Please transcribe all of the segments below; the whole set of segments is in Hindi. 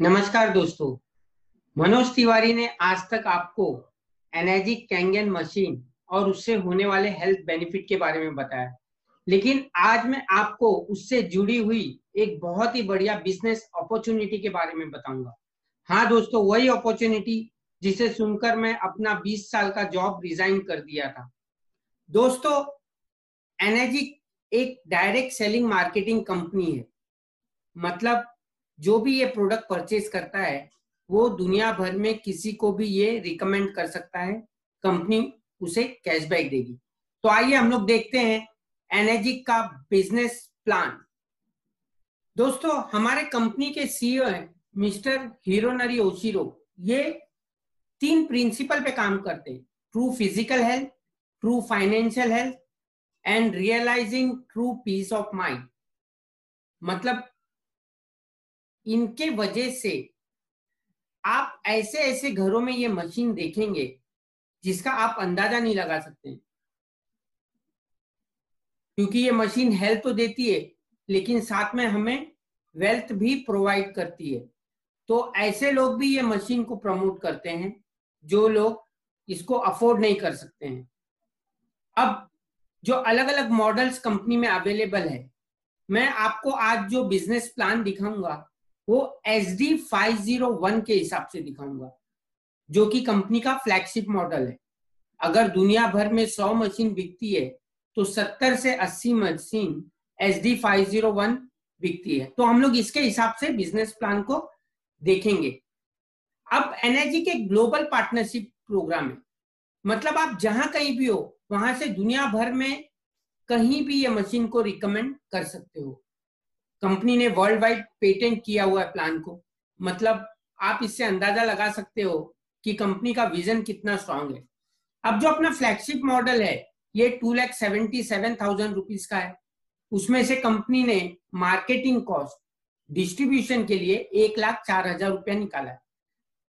नमस्कार दोस्तों। मनोज तिवारी ने आज तक आपको एनर्जी कैंगन मशीन और उससे होने वाले हेल्थ बेनिफिट के बारे में बताया, लेकिन आज मैं आपको उससे जुड़ी हुई एक बहुत ही बढ़िया बिजनेस अपॉर्चुनिटी के बारे में बताऊंगा। हाँ दोस्तों, वही अपॉर्चुनिटी जिसे सुनकर मैं अपना 20 साल का जॉब रिजाइन कर दिया था। दोस्तों, एनर्जी एक डायरेक्ट सेलिंग मार्केटिंग कंपनी है। मतलब जो भी ये प्रोडक्ट परचेज करता है वो दुनिया भर में किसी को भी ये रिकमेंड कर सकता है, कंपनी उसे कैशबैक देगी। तो आइए हम लोग देखते हैं एनर्जी का बिजनेस प्लान। दोस्तों, हमारे कंपनी के सीईओ हैं मिस्टर हिरोनरी ओशिरो। ये 3 प्रिंसिपल पे काम करते हैं: true physical health, true financial health and realising true peace of mind. मतलब इनके वजह से आप ऐसे ऐसे घरों में ये मशीन देखेंगे जिसका आप अंदाजा नहीं लगा सकते, क्योंकि ये मशीन हेल्थ तो देती है लेकिन साथ में हमें वेल्थ भी प्रोवाइड करती है। तो ऐसे लोग भी ये मशीन को प्रमोट करते हैं जो लोग इसको अफोर्ड नहीं कर सकते हैं। अब जो अलग अलग मॉडल्स कंपनी में अवेलेबल है, मैं आपको आज जो बिजनेस प्लान दिखाऊंगा वो SD501 के हिसाब से दिखाऊंगा, जो कि कंपनी का फ्लैगशिप मॉडल है। अगर दुनिया भर में 100 मशीन बिकती है तो 70 से 80 मशीन SD501 बिकती है। तो हम लोग इसके हिसाब से बिजनेस प्लान को देखेंगे। अब एनर्जी के ग्लोबल पार्टनरशिप प्रोग्राम है। मतलब आप जहां कहीं भी हो वहां से दुनिया भर में कहीं भी ये मशीन को रिकमेंड कर सकते हो। कंपनी ने वर्ल्ड वाइड पेटेंट किया हुआ है प्लान को। मतलब आप इससे अंदाजा लगा सकते हो कि कंपनी का विजन कितना स्ट्रांग है। अब जो अपना फ्लैगशिप मॉडल है ये 2,77,000 रुपीज का है। उसमें से कंपनी ने मार्केटिंग कॉस्ट डिस्ट्रीब्यूशन के लिए 1,04,000 रुपया निकाला है।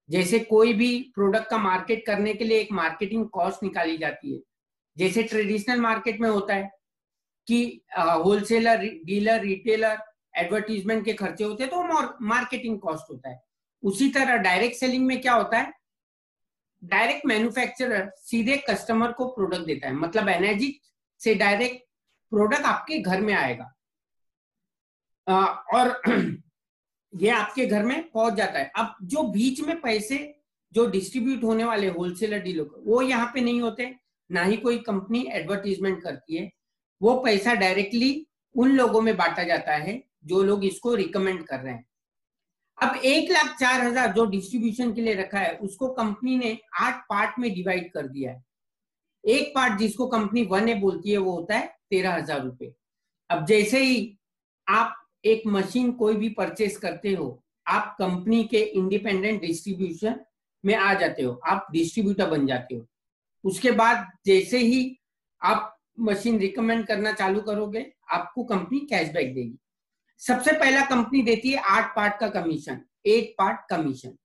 जैसे कोई भी प्रोडक्ट का मार्केट करने के लिए एक मार्केटिंग कॉस्ट निकाली जाती है, जैसे ट्रेडिशनल मार्केट में होता है कि होलसेलर, डीलर, रिटेलर, एडवर्टीजमेंट के खर्चे होते हैं तो मार्केटिंग कॉस्ट होता है। उसी तरह डायरेक्ट सेलिंग में क्या होता है, डायरेक्ट मैन्युफैक्चरर सीधे कस्टमर को प्रोडक्ट देता है। मतलब एनर्जी से डायरेक्ट प्रोडक्ट आपके घर में आएगा और ये आपके घर में पहुंच जाता है। अब जो बीच में पैसे जो डिस्ट्रीब्यूट होने वाले होलसेलर, डीलर, वो यहाँ पे नहीं होते, ना ही कोई कंपनी एडवर्टीजमेंट करती है। वो पैसा डायरेक्टली उन लोगों में बांटा जाता है जो लोग इसको रिकमेंड कर रहे हैं। अब 1,04,000 जो डिस्ट्रीब्यूशन के लिए रखा है उसको कंपनी ने 8 पार्ट में डिवाइड कर दिया है। एक पार्ट जिसको कंपनी 1A बोलती है वो होता है 13,000 रुपए। अब जैसे ही आप एक मशीन कोई भी परचेस करते हो, आप कंपनी के इंडिपेंडेंट डिस्ट्रीब्यूशन में आ जाते हो, आप डिस्ट्रीब्यूटर बन जाते हो। उसके बाद जैसे ही आप मशीन रिकमेंड करना चालू करोगे आपको कंपनी कैशबैक देगी। सबसे पहला कंपनी देती है 8 पार्ट का कमीशन, 8 पार्ट कमीशन।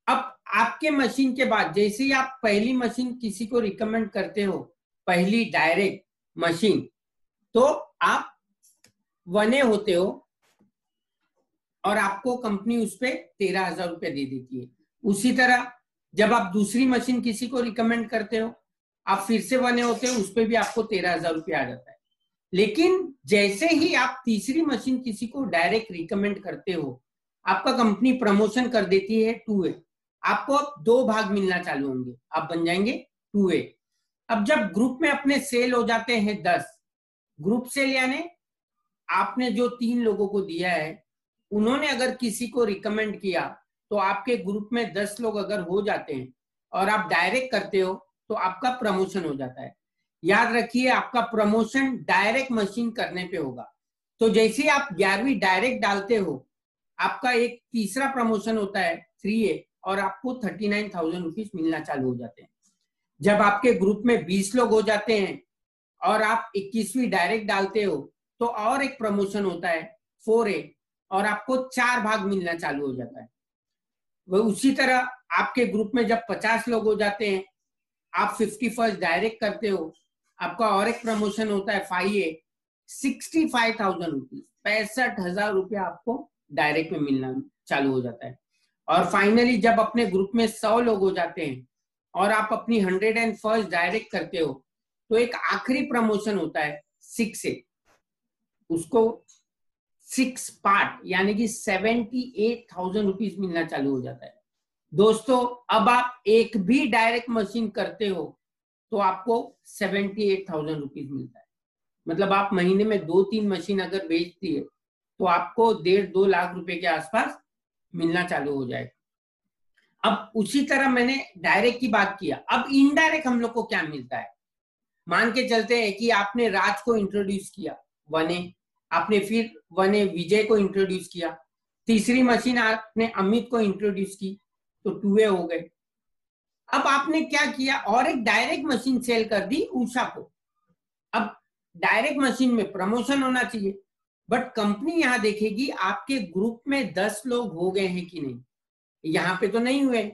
अब आपके मशीन के बाद जैसे ही आप पहली मशीन किसी को रिकमेंड करते हो, पहली डायरेक्ट मशीन, तो आप 1A होते हो और आपको कंपनी उस पर 13,000 रुपया दे देती है। उसी तरह जब आप दूसरी मशीन किसी को रिकमेंड करते हो, आप फिर से 1A होते हो, उस पर भी आपको 13,000 रुपया आ जाता है। लेकिन जैसे ही आप तीसरी मशीन किसी को डायरेक्ट रिकमेंड करते हो, आपका कंपनी प्रमोशन कर देती है 2A। आपको अब 2 भाग मिलना चालू होंगे, आप बन जाएंगे 2A। अब जब ग्रुप में अपने सेल हो जाते हैं 10, ग्रुप सेल यानी आपने जो 3 लोगों को दिया है उन्होंने अगर किसी को रिकमेंड किया तो आपके ग्रुप में 10 लोग अगर हो जाते हैं और आप डायरेक्ट करते हो तो आपका प्रमोशन हो जाता है। याद रखिए, आपका प्रमोशन डायरेक्ट मशीन करने पे होगा। तो जैसे आप 11वीं डायरेक्ट डालते हो, आपका एक तीसरा प्रमोशन होता है 3A और आपको 39,000 रुपीज मिलना चालू हो जाते हैं। जब आपके ग्रुप में 20 लोग हो जाते हैं और आप 21वीं डायरेक्ट डालते हो तो और एक प्रमोशन होता है 4A और आपको 4 भाग मिलना चालू हो जाता है। वह उसी तरह आपके ग्रुप में जब 50 लोग हो जाते हैं, आप 51st डायरेक्ट करते हो, आपका और एक प्रमोशन होता है 5A, 65,000 रुपीज, 65,000 रुपया आपको डायरेक्ट में मिलना चालू हो जाता है। और फाइनली जब अपने ग्रुप में 100 लोग हो जाते हैं और आप अपनी 101st डायरेक्ट करते हो, तो एक आखिरी प्रमोशन होता है 6 से, उसको 6 पार्ट यानी कि 78,000 रुपीज मिलना चालू हो जाता है। दोस्तों अब आप एक भी डायरेक्ट मशीन करते हो तो आपको 78,000 रुपीज मिलता है। मतलब आप महीने में 2-3 मशीन अगर बेचती है तो आपको 1.5-2 लाख रुपए के आसपास मिलना चालू हो जाएगा। अब उसी तरह मैंने डायरेक्ट की बात किया, अब इनडायरेक्ट हम लोग को क्या मिलता है। मान के चलते हैं कि आपने राज को इंट्रोड्यूस किया 1A, आपने फिर 1A विजय को इंट्रोड्यूस किया, तीसरी मशीन आपने अमित को इंट्रोड्यूस की तो 2A हो गए। अब आपने क्या किया, और एक डायरेक्ट मशीन सेल कर दी उषा को। अब डायरेक्ट मशीन में प्रमोशन होना चाहिए, बट कंपनी यहां देखेगी आपके ग्रुप में 10 लोग हो गए हैं कि नहीं, यहां पे तो नहीं हुए,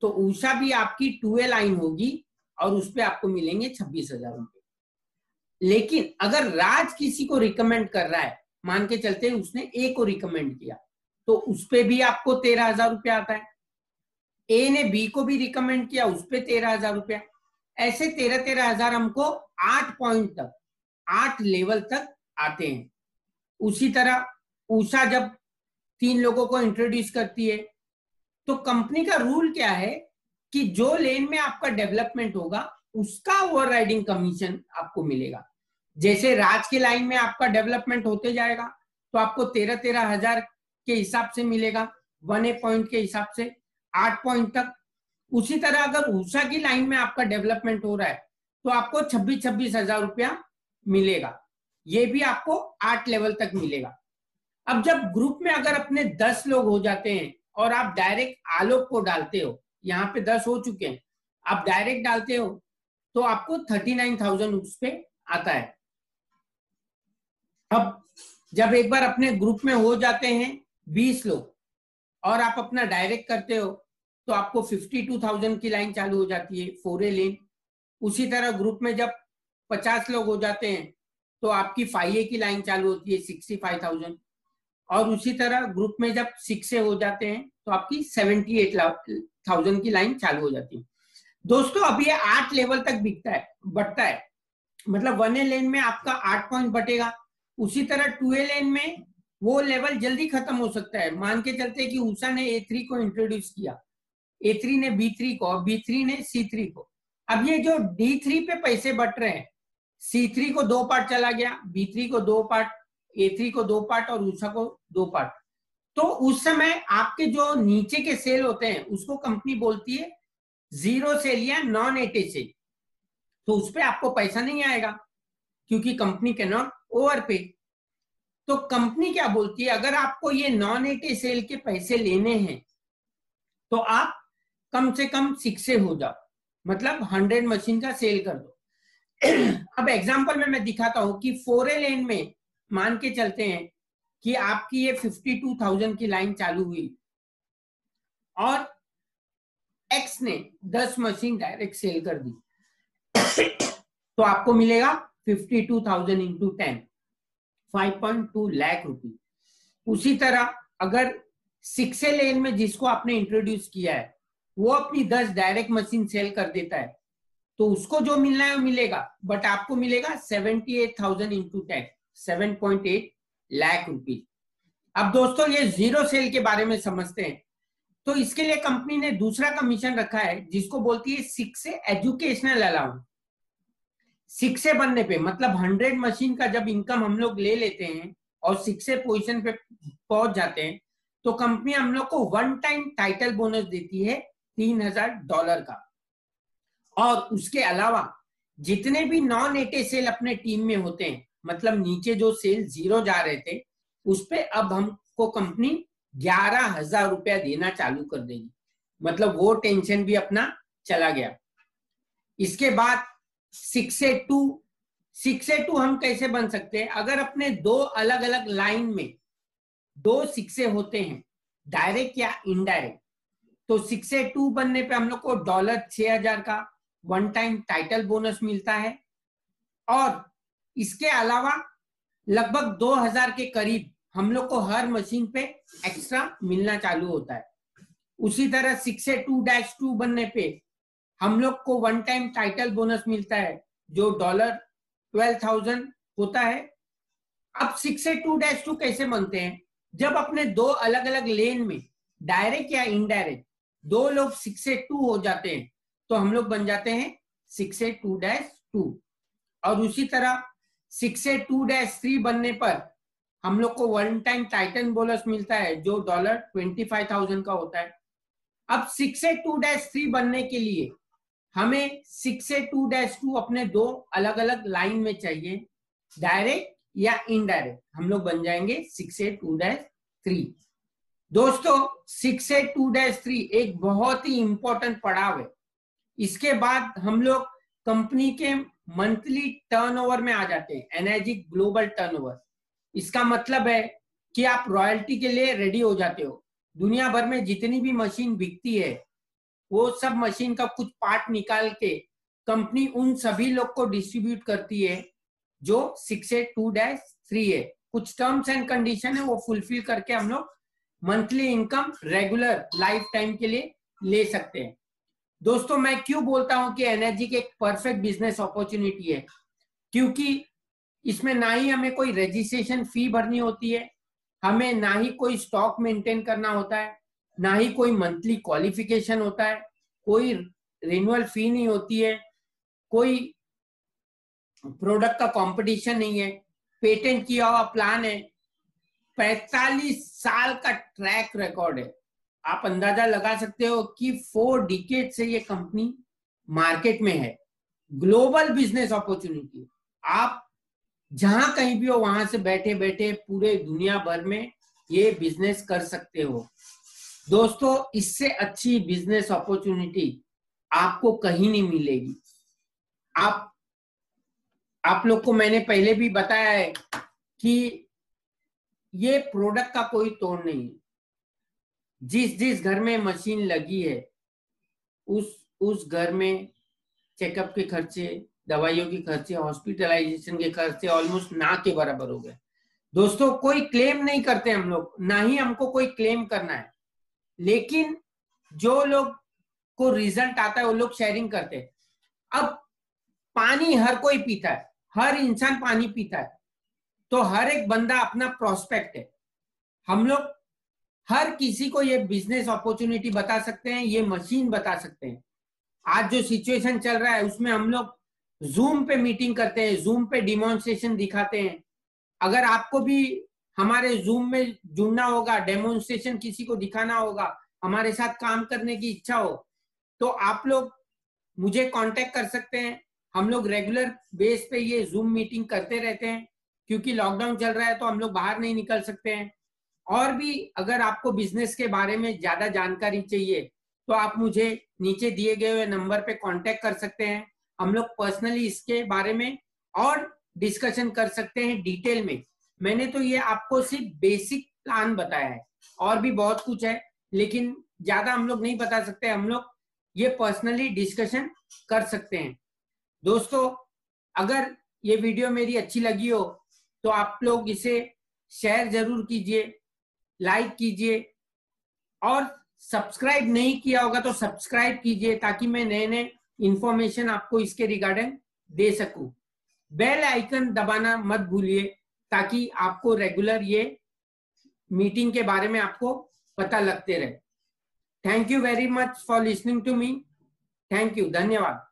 तो उषा भी आपकी 2A लाइन होगी और उस पर आपको मिलेंगे 26,000 रुपए। लेकिन अगर राज किसी को रिकमेंड कर रहा है, मान के चलते उसने ए को रिकमेंड किया, तो उस पर भी आपको 13,000 रुपया आता है। ए ने बी को भी रिकमेंड किया, उस पर 13,000 रुपया। ऐसे 13,000 हमको 8 पॉइंट तक, 8 लेवल तक आते हैं। उसी तरह उषा जब 3 लोगों को इंट्रोड्यूस करती है, तो कंपनी का रूल क्या है कि जो लेन में आपका डेवलपमेंट होगा उसका ओवरराइडिंग कमीशन आपको मिलेगा। जैसे राज की लाइन में आपका डेवलपमेंट होते जाएगा तो आपको 13,000 के हिसाब से मिलेगा, 1A पॉइंट के हिसाब से 8 पॉइंट तक। उसी तरह अगर उषा की लाइन में आपका डेवलपमेंट हो रहा है तो आपको 26,000 रुपया मिलेगा, ये भी आपको 8 लेवल तक मिलेगा। अब जब ग्रुप में अगर अपने 10 लोग हो जाते हैं और आप डायरेक्ट आलोक को डालते हो, यहाँ पे 10 हो चुके हैं, आप डायरेक्ट डालते हो तो आपको 39,000 उस पे आता है। अब जब एक बार अपने ग्रुप में हो जाते हैं 20 लोग और आप अपना डायरेक्ट करते हो तो आपको 52,000 की लाइन चालू हो जाती है, 4A लेन। उसी तरह ग्रुप में जब 50 लोग हो जाते हैं तो आपकी 5A की लाइन चालू होती है 65,000। और उसी तरह ग्रुप में जब 6A हो जाते हैं तो आपकी 78,000 की लाइन चालू हो जाती है। दोस्तों अब ये 8 लेवल तक बढ़ता है, मतलब 1A लेन में आपका 8 पॉइंट बटेगा। उसी तरह 2A लेन में वो लेवल जल्दी खत्म हो सकता है। मान के चलते हैं कि उषा ने A3 को इंट्रोड्यूस किया, A3 ने B3 को और B3 ने C3 को। अब ये जो D3 पे पैसे बट रहे हैं, C3 को 2 पार्ट चला गया, B3 को 2 पार्ट, A3 को 2 पार्ट और उषा को 2 पार्ट। तो उस समय आपके जो नीचे के सेल होते हैं उसको कंपनी बोलती है जीरो सेल या नॉन एटे सेल, तो उस पर आपको पैसा नहीं आएगा क्योंकि कंपनी कैन नॉट ओवर पे। तो कंपनी क्या बोलती है, अगर आपको ये नॉन एटे सेल के पैसे लेने हैं तो आप कम से कम 6 हो जाओ, मतलब 100 मशीन का सेल कर दो। अब एग्जांपल में मैं दिखाता हूं कि 4A लेन में मान के चलते हैं कि आपकी ये 52,000 की लाइन चालू हुई और एक्स ने 10 मशीन डायरेक्ट सेल कर दी तो आपको मिलेगा 52,000 इंटू 10, 5.2 लाख रुपए। उसी तरह अगर 6A लेन में जिसको आपने इंट्रोड्यूस किया है वो अपनी 10 डायरेक्ट मशीन सेल कर देता है तो उसको जो मिलना है वो मिलेगा, बट आपको मिलेगा 78,000 इंटू 10, 7.8 लाख रुपीज। अब दोस्तों ये जीरो सेल के बारे में समझते हैं, तो इसके लिए कंपनी ने दूसरा कमीशन रखा है जिसको बोलती है 6A एजुकेशनल अलाउंस। 6A बनने पे मतलब 100 मशीन का जब इनकम हम लोग ले लेते हैं और 6A पोजीशन पे पहुंच जाते हैं तो कंपनी हम लोग को 1 टाइम टाइटल बोनस देती है $3,000 का। और उसके अलावा जितने भी नॉन एटे सेल अपने टीम में होते हैं, मतलब नीचे जो सेल जीरो जा रहे थे उस पे अब हमको कंपनी 11,000 रुपया देना चालू कर देगी, मतलब वो टेंशन भी अपना चला गया। इसके बाद 6A2 हम कैसे बन सकते हैं, अगर अपने 2 अलग अलग लाइन में 2 6A होते हैं डायरेक्ट या इनडायरेक्ट, तो 6A2 बनने पे हम लोग को $6,000 का 1 टाइम टाइटल बोनस मिलता है और इसके अलावा लगभग 2,000 के करीब हम लोग को हर मशीन पे एक्स्ट्रा मिलना चालू होता है। उसी तरह 6A2-2 बनने पे हम लोग को वन टाइम टाइटल बोनस मिलता है जो $12,000 होता है। अब 6A2-2 कैसे बनते हैं? जब अपने दो अलग अलग लेन में डायरेक्ट या इनडायरेक्ट दो लोग 6A2 हो जाते हैं तो हम लोग बन जाते हैं 6A2-2। और उसी तरह 6A2-3 बनने पर हम लोग को वन टाइम टाइटन बोनस मिलता है जो $25,000 का होता है। अब 6A2-3 बनने के लिए हमें 6A2-2 अपने दो अलग अलग लाइन में चाहिए, डायरेक्ट या इनडायरेक्ट। हम लोग बन जाएंगे 6A2-3। दोस्तों 6A2-3 एक बहुत ही इंपॉर्टेंट पड़ाव है। इसके बाद हम लोग कंपनी के मंथली टर्नओवर में आ जाते हैं, एनर्जी ग्लोबल टर्नओवर। इसका मतलब है कि आप रॉयल्टी के लिए रेडी हो जाते हो। दुनिया भर में जितनी भी मशीन बिकती है वो सब मशीन का कुछ पार्ट निकाल के कंपनी उन सभी लोग को डिस्ट्रीब्यूट करती है जो 6A2-3 है। कुछ टर्म्स एंड कंडीशन है वो फुलफिल करके हम लोग monthly income regular life time के लिए ले सकते हैं। दोस्तों मैं क्यों बोलता हूं कि एनर्जी की एक परफेक्ट बिजनेस अपॉर्चुनिटी है, क्योंकि इसमें ना ही हमें कोई रजिस्ट्रेशन फी भरनी होती है, हमें ना ही कोई स्टॉक मेंटेन करना होता है, ना ही कोई मंथली क्वालिफिकेशन होता है, कोई रिन्यूअल फी नहीं होती है, कोई प्रोडक्ट का कंपटीशन नहीं है, पेटेंट किया हुआ प्लान है, 45 साल का ट्रैक रिकॉर्ड है। आप अंदाजा लगा सकते हो कि 4 डिकेड से ये कंपनी मार्केट में है। ग्लोबल बिजनेस अपॉर्चुनिटी, आप जहां कहीं भी हो वहां से बैठे बैठे पूरे दुनिया भर में ये बिजनेस कर सकते हो। दोस्तों इससे अच्छी बिजनेस अपॉर्चुनिटी आपको कहीं नहीं मिलेगी। आप लोग को मैंने पहले भी बताया है कि ये प्रोडक्ट का कोई तोड़ नहीं है। जिस घर में मशीन लगी है उस घर में चेकअप के खर्चे, दवाइयों के खर्चे, हॉस्पिटलाइजेशन के खर्चे ऑलमोस्ट ना के बराबर हो गए। दोस्तों कोई क्लेम नहीं करते हम लोग, ना ही हमको कोई क्लेम करना है, लेकिन जो लोग को रिजल्ट आता है वो लोग शेयरिंग करते हैं। अब पानी हर कोई पीता है, हर इंसान पानी पीता है, तो हर एक बंदा अपना प्रोस्पेक्ट है। हम लोग हर किसी को ये बिजनेस अपॉर्चुनिटी बता सकते हैं, ये मशीन बता सकते हैं। आज जो सिचुएशन चल रहा है उसमें हम लोग जूम पे मीटिंग करते हैं, जूम पे डिमॉन्स्ट्रेशन दिखाते हैं। अगर आपको भी हमारे जूम में जुड़ना होगा, डेमोन्स्ट्रेशन किसी को दिखाना होगा, हमारे साथ काम करने की इच्छा हो, तो आप लोग मुझे कांटेक्ट कर सकते हैं। हम लोग रेगुलर बेस पे ये जूम मीटिंग करते रहते हैं, क्योंकि लॉकडाउन चल रहा है तो हम लोग बाहर नहीं निकल सकते हैं। और भी अगर आपको बिजनेस के बारे में ज्यादा जानकारी चाहिए तो आप मुझे नीचे दिए गए हुए नंबर पे कांटेक्ट कर सकते हैं। हम लोग पर्सनली इसके बारे में और डिस्कशन कर सकते हैं डिटेल में। मैंने तो ये आपको सिर्फ बेसिक प्लान बताया है, और भी बहुत कुछ है लेकिन ज्यादा हम लोग नहीं बता सकते। हम लोग ये पर्सनली डिस्कशन कर सकते हैं। दोस्तों अगर ये वीडियो मेरी अच्छी लगी हो तो आप लोग इसे शेयर जरूर कीजिए, लाइक कीजिए, और सब्सक्राइब नहीं किया होगा तो सब्सक्राइब कीजिए ताकि मैं नए नए इंफॉर्मेशन आपको इसके रिगार्डिंग दे सकूं। बेल आइकन दबाना मत भूलिए ताकि आपको रेगुलर ये मीटिंग के बारे में आपको पता लगते रहे। Thank you very much for listening to me. Thank you, धन्यवाद।